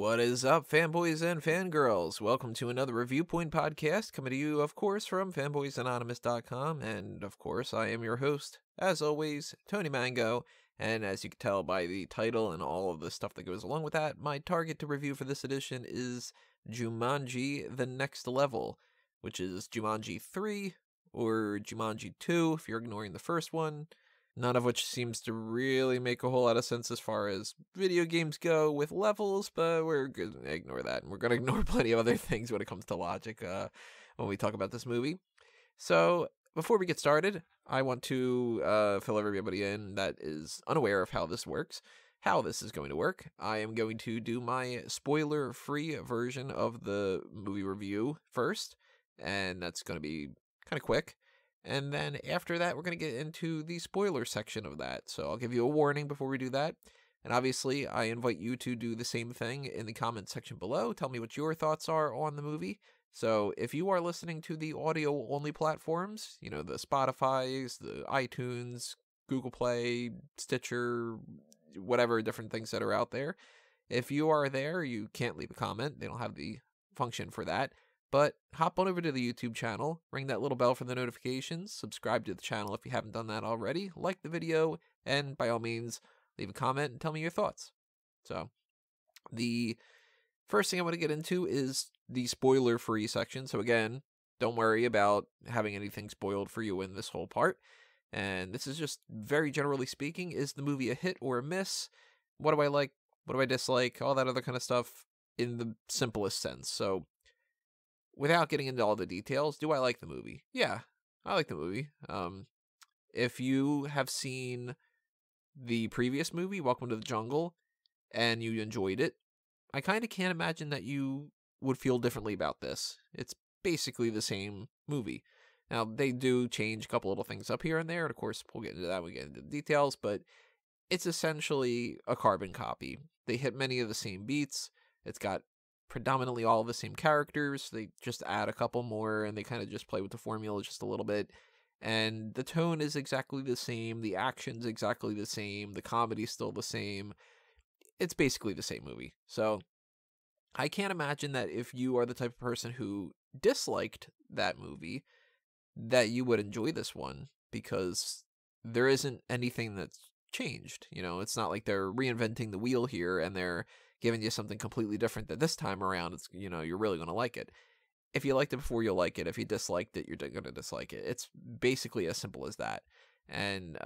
What is up, fanboys and fangirls? Welcome to another Review Point podcast, coming to you, of course, from fanboysanonymous.com, and, of course, I am your host, as always, Tony Mango, and as you can tell by the title and all of the stuff that goes along with that, my target to review for this edition is Jumanji: The Next Level, which is Jumanji 3, or Jumanji 2, if you're ignoring the first one. None of which seems to really make a whole lot of sense as far as video games go with levels, but we're going to ignore that. And we're going to ignore plenty of other things when it comes to logic when we talk about this movie. So before we get started, I want to fill everybody in that is unaware of how this works, how this is going to work. I am going to do my spoiler-free version of the movie review first, and that's going to be kind of quick. And then after that, we're going to get into the spoiler section of that. So I'll give you a warning before we do that. And obviously, I invite you to do the same thing in the comment section below. Tell me what your thoughts are on the movie. So if you are listening to the audio-only platforms, you know, the Spotifys, the iTunes, Google Play, Stitcher, whatever different things that are out there, if you are there, you can't leave a comment. They don't have the function for that. But hop on over to the YouTube channel, ring that little bell for the notifications, subscribe to the channel if you haven't done that already, like the video, and by all means, leave a comment and tell me your thoughts. So, the first thing I want to get into is the spoiler-free section. So again, don't worry about having anything spoiled for you in this whole part. And this is just, very generally speaking, is the movie a hit or a miss? What do I like? What do I dislike? All that other kind of stuff in the simplest sense. So, without getting into all the details, do I like the movie? Yeah, I like the movie. If you have seen the previous movie, Welcome to the Jungle, and you enjoyed it, I kind of can't imagine that you would feel differently about this. It's basically the same movie. Now, they do change a couple little things up here and there, and of course, we'll get into that when we get into the details, but it's essentially a carbon copy. They hit many of the same beats. It's got predominantly all the same characters. They just add a couple more and they kind of just play with the formula just a little bit. And the tone is exactly the same. The action's exactly the same. The comedy's still the same. It's basically the same movie. So I can't imagine that if you are the type of person who disliked that movie, that you would enjoy this one, because there isn't anything that's changed. You know, it's not like they're reinventing the wheel here and they're giving you something completely different that this time around, it's, you know, you're really going to like it. If you liked it before, you'll like it. If you disliked it, you're going to dislike it. It's basically as simple as that. And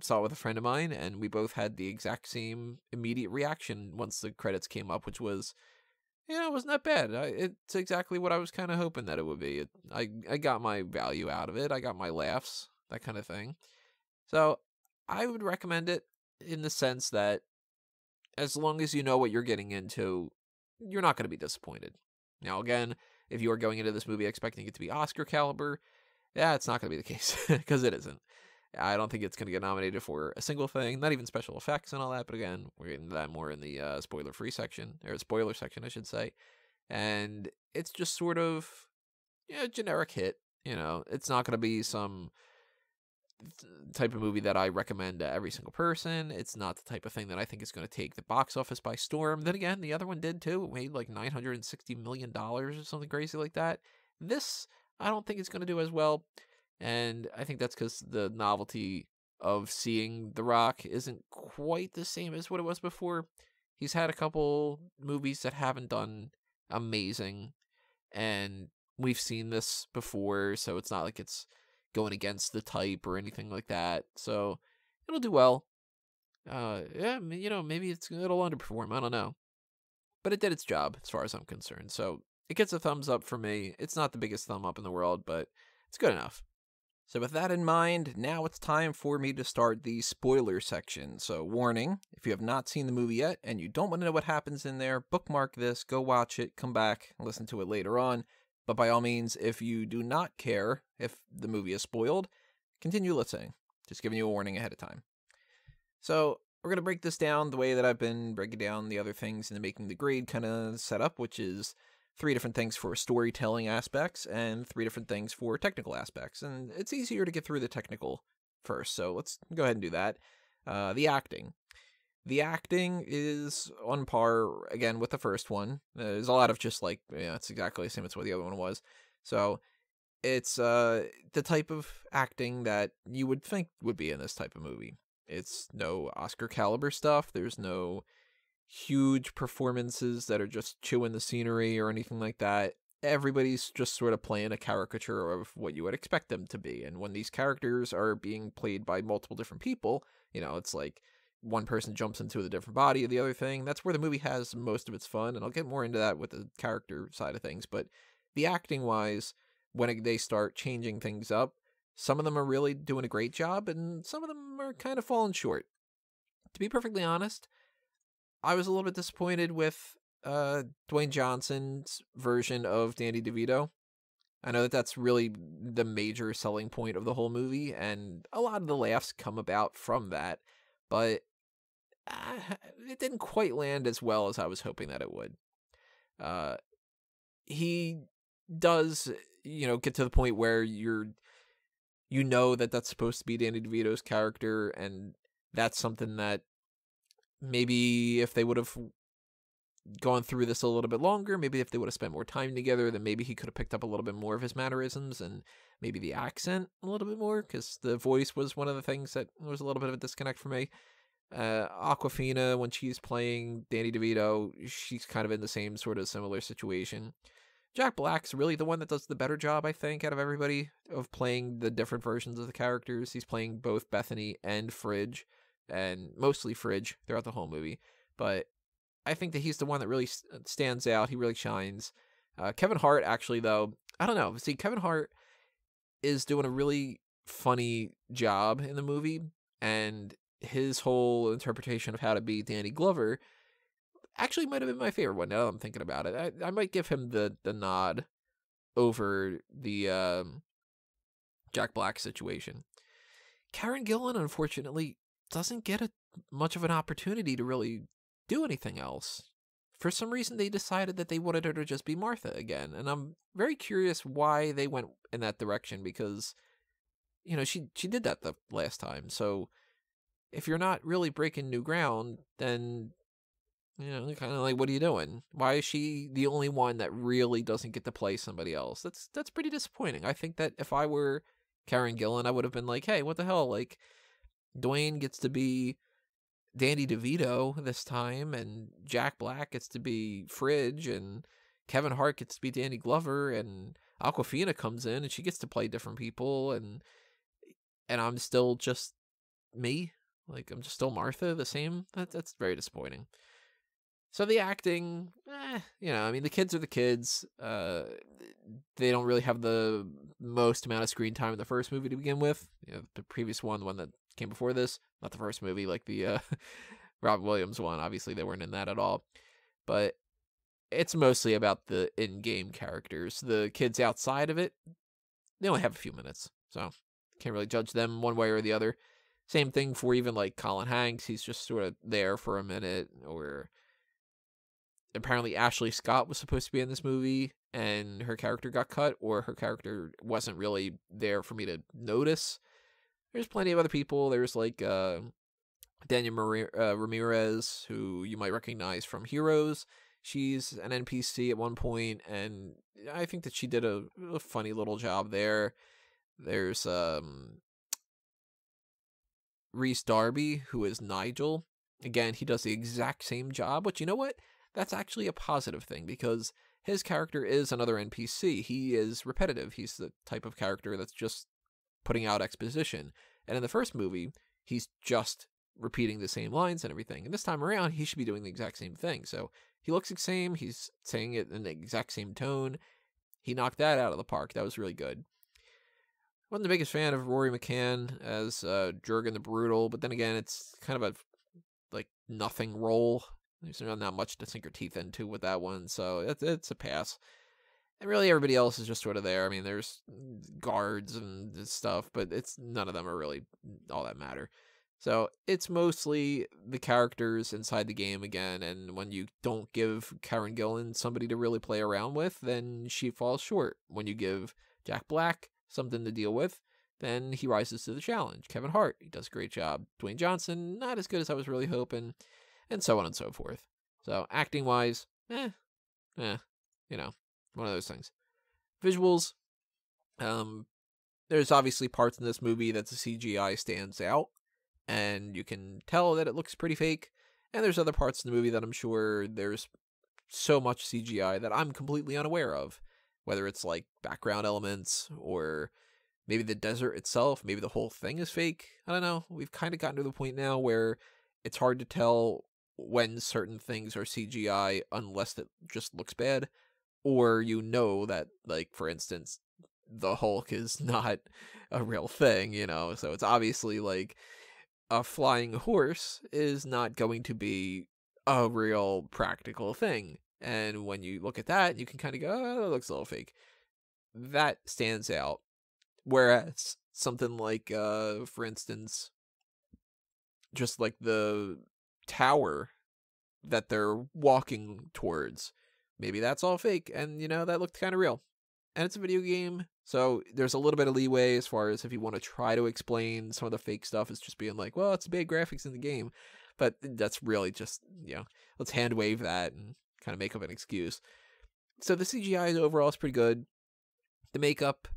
saw it with a friend of mine, and we both had the exact same immediate reaction once the credits came up, which was, yeah, it wasn't that bad. It's exactly what I was kind of hoping that it would be. I got my value out of it. I got my laughs, that kind of thing. So I would recommend it in the sense that as long as you know what you're getting into, you're not going to be disappointed. Now, again, if you are going into this movie expecting it to be Oscar caliber, yeah, it's not going to be the case, because it isn't. I don't think it's going to get nominated for a single thing, not even special effects and all that, but again, we're getting to that more in the spoiler-free section, or spoiler section, I should say. And it's just sort of, yeah, generic hit. You know, it's not going to be some type of movie that I recommend to every single person. It's not the type of thing that I think is going to take the box office by storm. Then again, the other one did too. It made like $960 million or something crazy like that. This, I don't think it's going to do as well. And I think that's because the novelty of seeing The Rock isn't quite the same as what it was before. He's had a couple movies that haven't done amazing, and we've seen this before, so it's not like it's going against the type or anything like that. So it'll do well. Yeah, you know, maybe it'll underperform. I don't know. But it did its job as far as I'm concerned. So it gets a thumbs up for me. It's not the biggest thumb up in the world, but it's good enough. So with that in mind, now it's time for me to start the spoiler section. So warning, if you have not seen the movie yet and you don't want to know what happens in there, bookmark this, go watch it, come back, listen to it later on. But by all means, if you do not care if the movie is spoiled, continue listening. Just giving you a warning ahead of time. So we're going to break this down the way that I've been breaking down the other things in the Making the Grade kind of setup, which is 3 different things for storytelling aspects and 3 different things for technical aspects. And it's easier to get through the technical first, so let's go ahead and do that. The acting. The acting is on par, again, with the first one. There's a lot of just like, yeah, it's exactly the same as what the other one was. So it's the type of acting that you would think would be in this type of movie. It's no Oscar caliber stuff. There's no huge performances that are just chewing the scenery or anything like that. Everybody's just sort of playing a caricature of what you would expect them to be. And when these characters are being played by multiple different people, it's like one person jumps into the different body of the other thing. That's where the movie has most of its fun, and I'll get more into that with the character side of things. But the acting-wise, when they start changing things up, some of them are really doing a great job, and some of them are kind of falling short. To be perfectly honest, I was a little bit disappointed with Dwayne Johnson's version of Danny DeVito. I know that that's really the major selling point of the whole movie, and a lot of the laughs come about from that, but it didn't quite land as well as I was hoping that it would. He does, get to the point where that's supposed to be Danny DeVito's character, and that's something that maybe if they would have gone through this a little bit longer, maybe if they would have spent more time together, then maybe he could have picked up a little bit more of his mannerisms and maybe the accent a little bit more, because the voice was one of the things that was a little bit of a disconnect for me. Awkwafina, when she's playing Danny DeVito, she's kind of in the same sort of similar situation. Jack Black's really the one that does the better job, I think, out of everybody, of playing the different versions of the characters. He's playing both Bethany and Fridge, and mostly Fridge throughout the whole movie. But I think that he's the one that really stands out. He really shines. Kevin Hart, actually, though, I don't know. See, Kevin Hart is doing a really funny job in the movie, and his whole interpretation of how to be Danny Glover actually might have been my favorite one, now that I'm thinking about it. I might give him the nod over the Jack Black situation. Karen Gillan, unfortunately, doesn't get much of an opportunity to really do anything else. For some reason, they decided that they wanted her to just be Martha again, and I'm very curious why they went in that direction, because, she did that the last time, so if you're not really breaking new ground, then, kind of like, what are you doing? Why is she the only one that really doesn't get to play somebody else? That's pretty disappointing. I think that if I were Karen Gillan, I would have been like, hey, what the hell? Like, Dwayne gets to be Danny DeVito this time, and Jack Black gets to be Fridge, and Kevin Hart gets to be Danny Glover, and Awkwafina comes in, and she gets to play different people, and I'm still just me. Like, I'm just still Martha, the same. That's very disappointing. So the acting, the kids are the kids. They don't really have the most amount of screen time in the first movie to begin with. The previous one, the one that came before this, not the first movie, like the Robin Williams one. Obviously, they weren't in that at all. But it's mostly about the in-game characters. The kids outside of it, they only have a few minutes, so can't really judge them one way or the other. Same thing for even like Colin Hanks. He's just sort of there for a minute. Or apparently Ashley Scott was supposed to be in this movie, and her character got cut, or her character wasn't really there for me to notice. There's plenty of other people. There's like Daniel Ramirez, who you might recognize from Heroes. She's an NPC at one point, and I think that she did a funny little job there. There's Rhys Darby, who is Nigel. Again, he does the exact same job, but you know what? That's actually a positive thing, because his character is another NPC. He is repetitive. He's the type of character that's just putting out exposition. And in the first movie, he's just repeating the same lines and everything. And this time around, he should be doing the exact same thing. So he looks the same. He's saying it in the exact same tone. He knocked that out of the park. That was really good. Wasn't the biggest fan of Rory McCann as Jurgen the Brutal, but then again, it's kind of a nothing role. There's not much to sink your teeth into with that one, so it's a pass. And really, everybody else is just sort of there. I mean, there's guards and stuff, but none of them are really all that matter. So it's mostly the characters inside the game again, and when you don't give Karen Gillan somebody to really play around with, then she falls short. When you give Jack Black something to deal with, then he rises to the challenge. Kevin Hart, he does a great job. Dwayne Johnson, not as good as I was really hoping, and so on and so forth. So acting-wise, you know, one of those things. Visuals, there's obviously parts in this movie that the CGI stands out, and you can tell that it looks pretty fake. And there's other parts in the movie that I'm sure there's so much CGI that I'm completely unaware of, whether it's like background elements or maybe the desert itself, maybe the whole thing is fake. I don't know. We've kind of gotten to the point now where it's hard to tell when certain things are CGI unless it just looks bad, or you know that, like, for instance, the Hulk is not a real thing, so it's obviously like a flying horse is not going to be a real practical thing. And when you look at that, you can kind of go, oh, that looks a little fake. That stands out. Whereas something like, for instance, just like the tower that they're walking towards, maybe that's all fake. And, that looked kind of real. And it's a video game, so there's a little bit of leeway as far as if you want to try to explain some of the fake stuff, it's just being like, well, it's bad graphics in the game. But that's really just, let's hand wave that and kind of make up an excuse. So the CGI overall is pretty good. The makeup,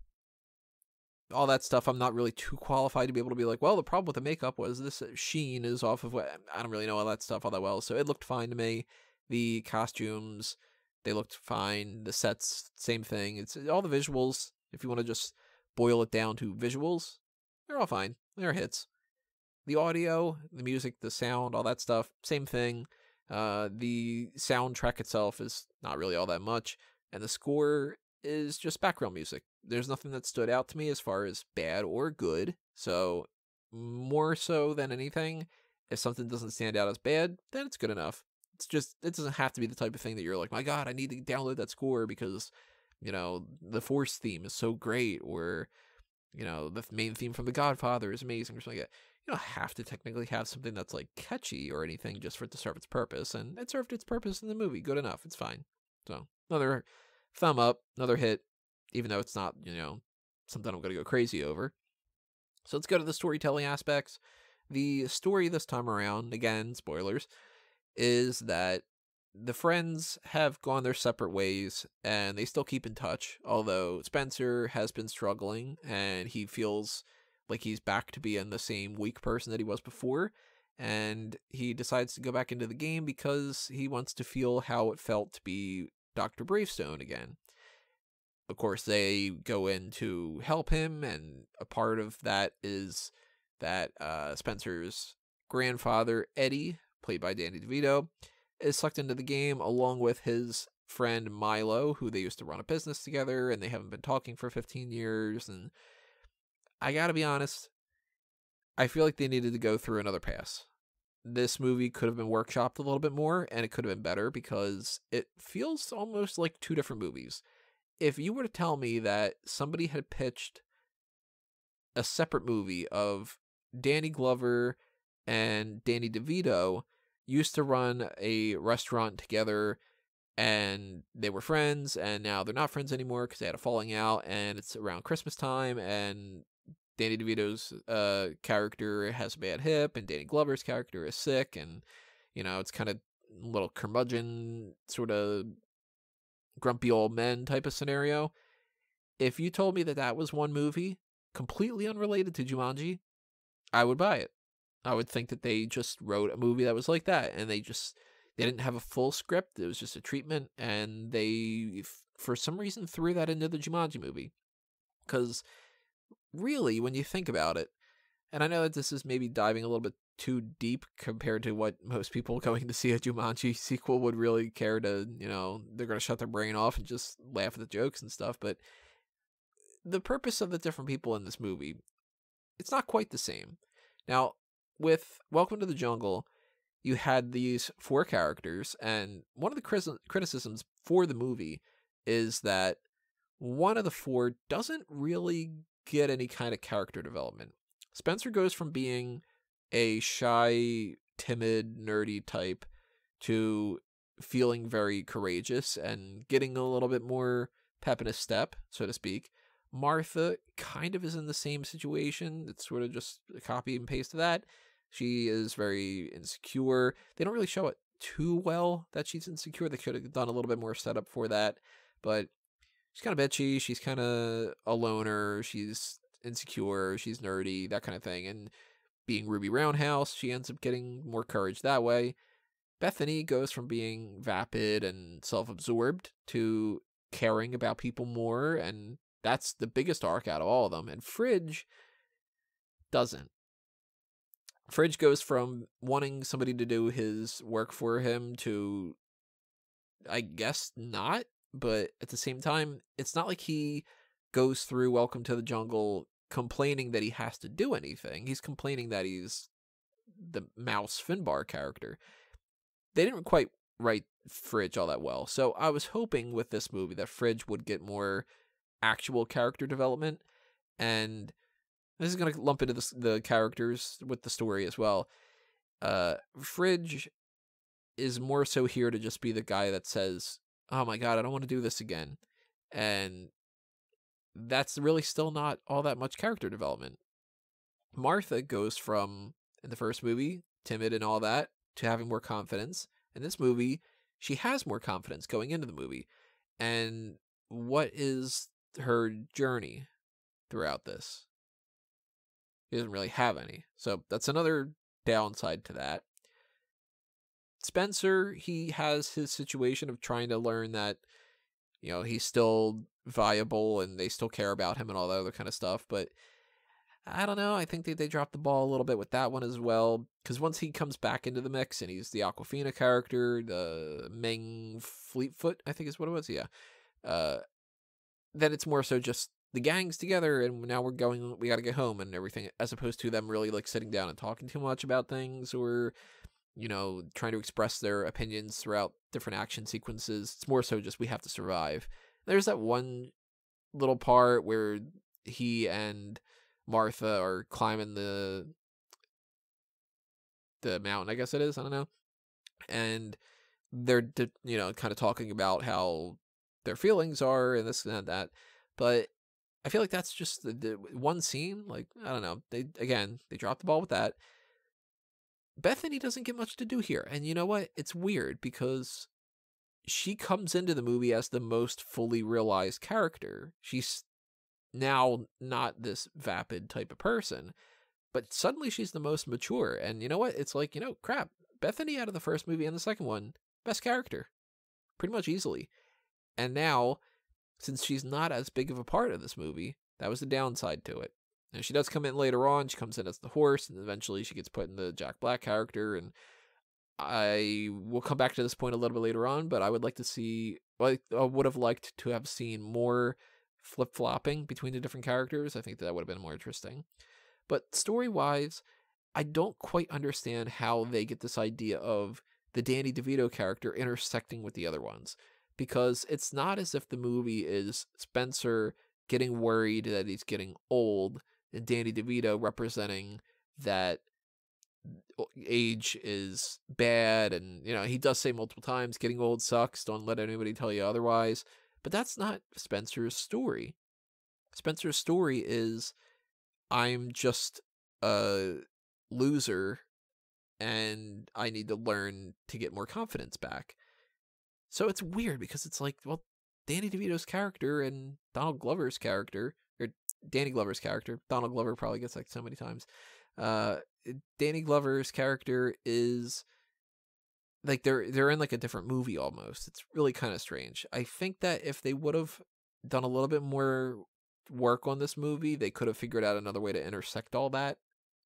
all that stuff, I'm not really too qualified to be able to be like, well, the problem with the makeup was this sheen is off of what, I don't really know all that stuff all that well. So it looked fine to me. The costumes, they looked fine. The sets, same thing. It's all the visuals. If you want to just boil it down to visuals, they're all fine. They're hits. The audio, the music, the sound, all that stuff, same thing. The soundtrack itself is not really all that much. And the score is just background music. There's nothing that stood out to me as far as bad or good. So more so than anything, if something doesn't stand out as bad, then it's good enough. It's just, it doesn't have to be the type of thing that you're like, my God, I need to download that score because, the Force theme is so great, or, the main theme from The Godfather is amazing, or something like that. You don't have to technically have something that's like catchy or anything just for it to serve its purpose, and it served its purpose in the movie. Good enough. It's fine. So, another thumb up, another hit, even though it's not, something I'm going to go crazy over. So let's go to the storytelling aspects. The story this time around, again, spoilers, is that the friends have gone their separate ways and they still keep in touch, although Spencer has been struggling and he feels like he's back to being the same weak person that he was before, and he decides to go back into the game because he wants to feel how it felt to be Dr. Bravestone again. Of course, they go in to help him, and a part of that is that Spencer's grandfather, Eddie, played by Danny DeVito, is sucked into the game along with his friend Milo, who they used to run a business together, and they haven't been talking for 15 years. And I gotta be honest, I feel like they needed to go through another pass. This movie could have been workshopped a little bit more, and it could have been better because it feels almost like two different movies. If you were to tell me that somebody had pitched a separate movie of Danny Glover and Danny DeVito used to run a restaurant together and they were friends, and now they're not friends anymore because they had a falling out, and it's around Christmas time, and Danny DeVito's character has a bad hip and Danny Glover's character is sick, and it's kind of a little curmudgeon sort of grumpy old men type of scenario. If you told me that that was one movie completely unrelated to Jumanji, I would buy it. I would think that they just wrote a movie that was like that, and they didn't have a full script. It was just a treatment, and they, for some reason, threw that into the Jumanji movie. Because really, when you think about it, and I know that this is maybe diving a little bit too deep compared to what most people going to see a Jumanji sequel would really care to, they're going to shut their brain off and just laugh at the jokes and stuff, but the purpose of the different people in this movie, it's not quite the same. Now, with Welcome to the Jungle, you had these four characters, and one of the criticisms for the movie is that one of the four doesn't really get any kind of character development. Spencer goes from being a shy, timid, nerdy type to feeling very courageous and getting a little bit more pep in his step, so to speak. Martha kind of is in the same situation. It's sort of just a copy and paste of that. She is very insecure. They don't really show it too well that she's insecure. They could have done a little bit more setup for that, but she's kind of bitchy. She's kind of a loner. She's insecure. She's nerdy, that kind of thing. And being Ruby Roundhouse, she ends up getting more courage that way. Bethany goes from being vapid and self-absorbed to caring about people more, and that's the biggest arc out of all of them. And Fridge doesn't. Fridge goes from wanting somebody to do his work for him to, I guess, not. But at the same time, it's not like he goes through Welcome to the Jungle complaining that he has to do anything. He's complaining that he's the mouse Finbar character. They didn't quite write Fridge all that well. So I was hoping with this movie that Fridge would get more actual character development. And this is going to lump into the characters with the story as well. Fridge is more so here to just be the guy that says, oh my god, I don't want to do this again. And that's really still not all that much character development. Martha goes from, in the first movie, timid and all that, to having more confidence. In this movie, she has more confidence going into the movie. And what is her journey throughout this? She doesn't really have any. So that's another downside to that. Spencer, he has his situation of trying to learn that, you know, he's still viable and they still care about him and all that other kind of stuff. But I don't know. I think they dropped the ball a little bit with that one as well. Because once he comes back into the mix and he's the Awkwafina character, the Ming Fleetfoot, I think is what it was. Yeah. Then it's more so just the gang's together and now we got to get home and everything, as opposed to them really like sitting down and talking too much about things or, you know, trying to express their opinions throughout different action sequences. It's more so just we have to survive. There's that one little part where he and Martha are climbing the mountain, I guess it is, I don't know. And they're, you know, kind of talking about how their feelings are and this and that. But I feel like that's just the one scene. Like, I don't know. They dropped the ball with that. Bethany doesn't get much to do here. And you know what? It's weird because she comes into the movie as the most fully realized character. She's now not this vapid type of person, but suddenly she's the most mature. And you know what? It's like, you know, crap. Bethany out of the first movie and the second one, best character. Pretty much easily. And now, since she's not as big of a part of this movie, that was the downside to it. And she does come in later on. She comes in as the horse, and eventually she gets put in the Jack Black character. And I will come back to this point a little bit later on, but I would like to see, well, I would have liked to have seen more flip-flopping between the different characters. I think that would have been more interesting. But story-wise, I don't quite understand how they get this idea of the Danny DeVito character intersecting with the other ones. Because it's not as if the movie is Spencer getting worried that he's getting old and Danny DeVito representing that age is bad. And, you know, he does say multiple times, getting old sucks, don't let anybody tell you otherwise. But that's not Spencer's story. Spencer's story is, I'm just a loser and I need to learn to get more confidence back. So it's weird because it's like, well, Danny DeVito's character and Donald Glover's character, or Danny Glover's character, Donald Glover probably gets like so many times. Danny Glover's character is like they're in like a different movie almost. It's really kind of strange. I think that if they would have done a little bit more work on this movie, they could have figured out another way to intersect all that,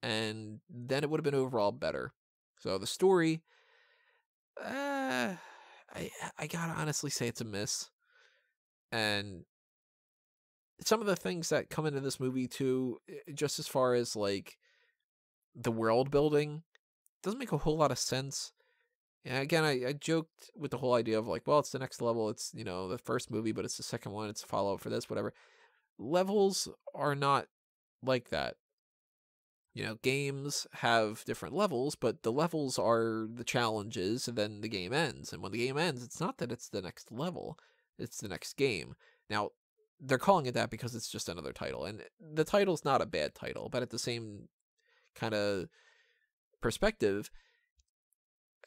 and then it would have been overall better. So the story, I gotta honestly say it's a miss. And some of the things that come into this movie too, just as far as like the world building, doesn't make a whole lot of sense. And again, I joked with the whole idea of like, well, it's the next level. It's, you know, the first movie, but it's the second one. It's a follow-up for this, whatever. Levels are not like that. You know, games have different levels, but the levels are the challenges, and then the game ends. And when the game ends, it's not that it's the next level, it's the next game. Now, they're calling it that because it's just another title. And the title's not a bad title, but at the same kind of perspective,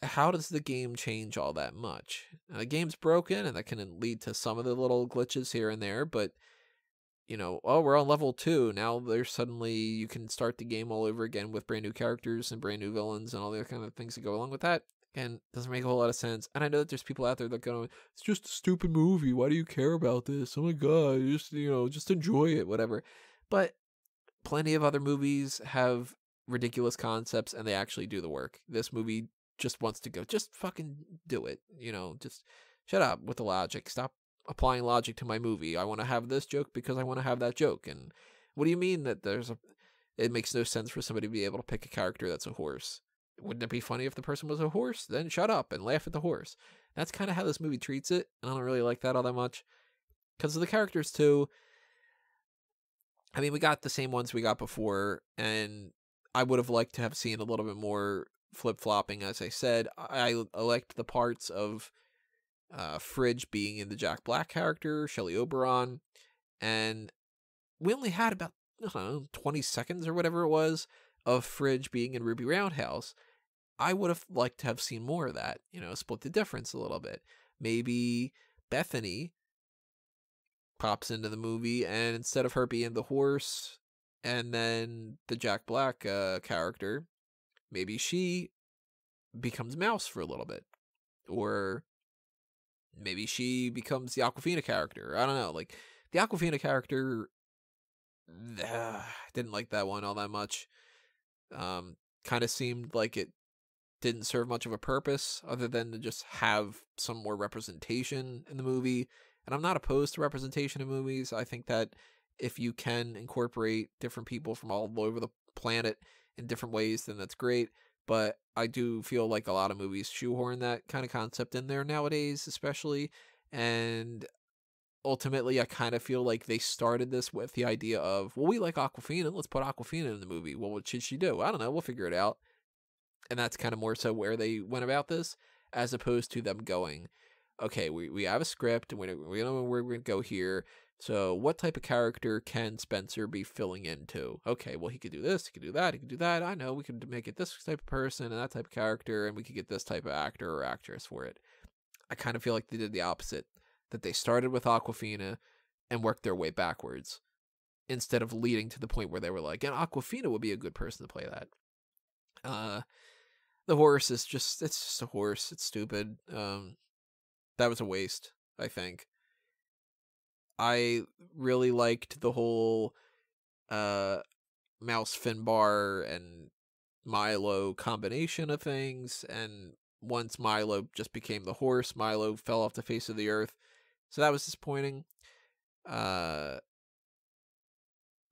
how does the game change all that much? The game's broken, and that can lead to some of the little glitches here and there, but, you know, oh, we're on level 2. Now there's suddenly, you can start the game all over again with brand new characters and brand new villains and all the other kind of things that go along with that. And it doesn't make a whole lot of sense. And I know that there's people out there that go, it's just a stupid movie. Why do you care about this? Oh my God, just enjoy it, whatever. But plenty of other movies have ridiculous concepts, and they actually do the work. This movie just wants to go, just fucking do it. Just shut up with the logic. Stop applying logic to my movie. I want to have this joke because I want to have that joke. And what do you mean that it makes no sense for somebody to be able to pick a character that's a horse? Wouldn't it be funny if the person was a horse? Then shut up and laugh at the horse. That's kind of how this movie treats it, and I don't really like that all that much. Because of the characters, too. I mean, we got the same ones we got before, and I would have liked to have seen a little bit more flip-flopping, as I said. I liked the parts of Fridge being in the Jack Black character, Shelly Oberon, and we only had about, 20 seconds or whatever it was of Fridge being in Ruby Roundhouse. I would have liked to have seen more of that, split the difference a little bit. Maybe Bethany pops into the movie, and instead of her being the horse and then the Jack Black character, maybe she becomes Mouse for a little bit. Or maybe she becomes the Awkwafina character. I don't know. Like, the Awkwafina character, didn't like that one all that much. Kind of seemed like it didn't serve much of a purpose other than to just have some more representation in the movie. And I'm not opposed to representation in movies. I think that if you can incorporate different people from all over the planet in different ways, then that's great. But I do feel like a lot of movies shoehorn that kind of concept in there nowadays, especially. And ultimately, I kind of feel like they started this with the idea of, well, we like Awkwafina, let's put Awkwafina in the movie. Well, what should she do? I don't know, we'll figure it out. And that's kind of more so where they went about this, as opposed to them going, okay, we have a script, and we know where we're going to go here. So what type of character can Spencer be filling into? Okay, well, he could do this, he could do that, he could do that. I know, we could make it this type of person and that type of character, and we could get this type of actor or actress for it. I kind of feel like they did the opposite, that they started with Awkwafina and worked their way backwards, instead of leading to the point where they were like, and Awkwafina would be a good person to play that. The horse is it's just a horse. It's stupid. That was a waste, I think. I really liked the whole Mouse Finbar and Milo combination of things, and once Milo just became the horse, Milo fell off the face of the earth. So that was disappointing. Alex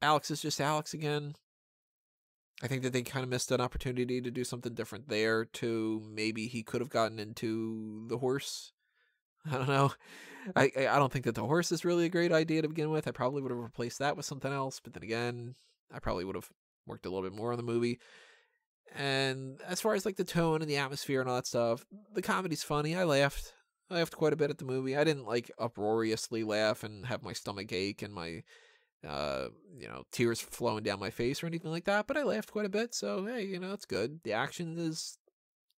is just Alex again. I think that they kind of missed an opportunity to do something different there, too. Maybe he could have gotten into the horse. I don't know. I don't think that the horse is really a great idea to begin with. I probably would have replaced that with something else. But then again, I probably would have worked a little bit more on the movie. And as far as like the tone and the atmosphere and all that stuff, the comedy's funny. I laughed quite a bit at the movie. I didn't like uproariously laugh and have my stomach ache and my tears flowing down my face or anything like that, but I laughed quite a bit, so hey, it's good. The action is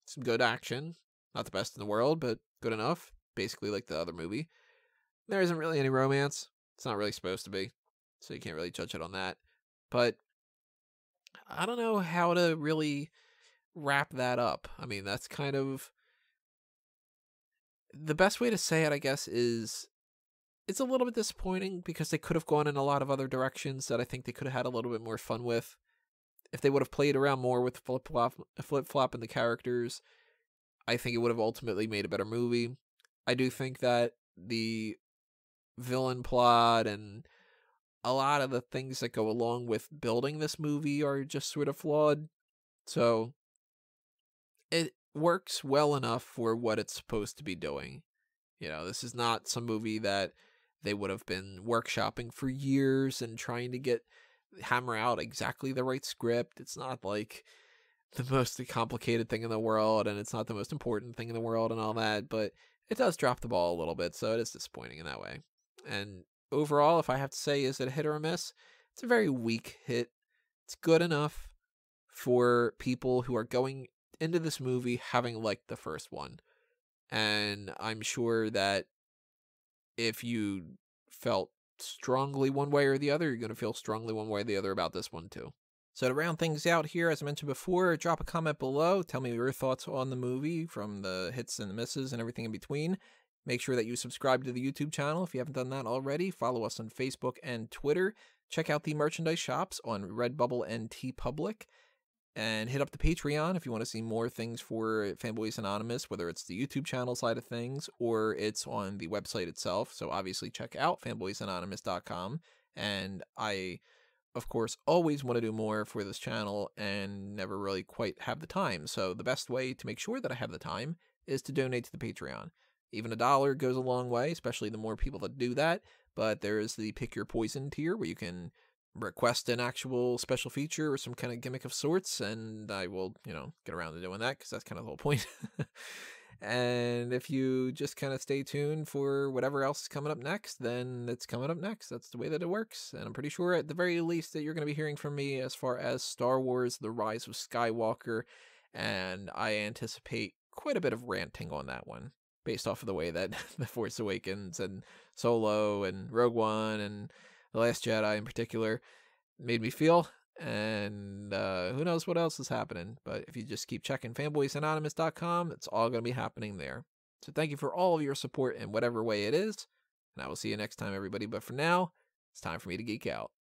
some good action. Not the best in the world, but good enough. Basically like the other movie. There isn't really any romance. It's not really supposed to be, so you can't really judge it on that. But I don't know how to really wrap that up. I mean, that's kind of the best way to say it, I guess, is it's a little bit disappointing because they could have gone in a lot of other directions that I think they could have had a little bit more fun with. If they would have played around more with flip-flop in the characters, I think it would have ultimately made a better movie. I do think that the villain plot and a lot of the things that go along with building this movie are just sort of flawed. So it works well enough for what it's supposed to be doing. This is not some movie that they would have been workshopping for years and trying to hammer out exactly the right script. It's not like the most complicated thing in the world, and it's not the most important thing in the world and all that, but it does drop the ball a little bit, so it is disappointing in that way. And overall, if I have to say, is it a hit or a miss? It's a very weak hit. It's good enough for people who are going into this movie having liked the first one. And I'm sure that if you felt strongly one way or the other, you're going to feel strongly one way or the other about this one too. So to round things out here, as I mentioned before, drop a comment below. Tell me your thoughts on the movie, from the hits and the misses and everything in between. Make sure that you subscribe to the YouTube channel if you haven't done that already. Follow us on Facebook and Twitter. Check out the merchandise shops on Redbubble and TeePublic. And hit up the Patreon if you want to see more things for Fanboys Anonymous, whether it's the YouTube channel side of things or it's on the website itself. So obviously check out fanboysanonymous.com. And I, of course, always want to do more for this channel and never really quite have the time. So the best way to make sure that I have the time is to donate to the Patreon. Even $1 goes a long way, especially the more people that do that. But there is the Pick Your Poison tier where you can request an actual special feature or some kind of gimmick of sorts, and I will, get around to doing that, because that's kind of the whole point. And if you just kind of stay tuned for whatever else is coming up next, then it's coming up next. That's the way that it works. And I'm pretty sure at the very least that you're going to be hearing from me as far as Star Wars: The Rise of Skywalker, and I anticipate quite a bit of ranting on that one, based off of the way that The Force Awakens and Solo and Rogue One and The Last Jedi in particular made me feel, and who knows what else is happening. But if you just keep checking fanboysanonymous.com, it's all going to be happening there. So thank you for all of your support in whatever way it is, and I will see you next time, everybody. But for now, it's time for me to geek out.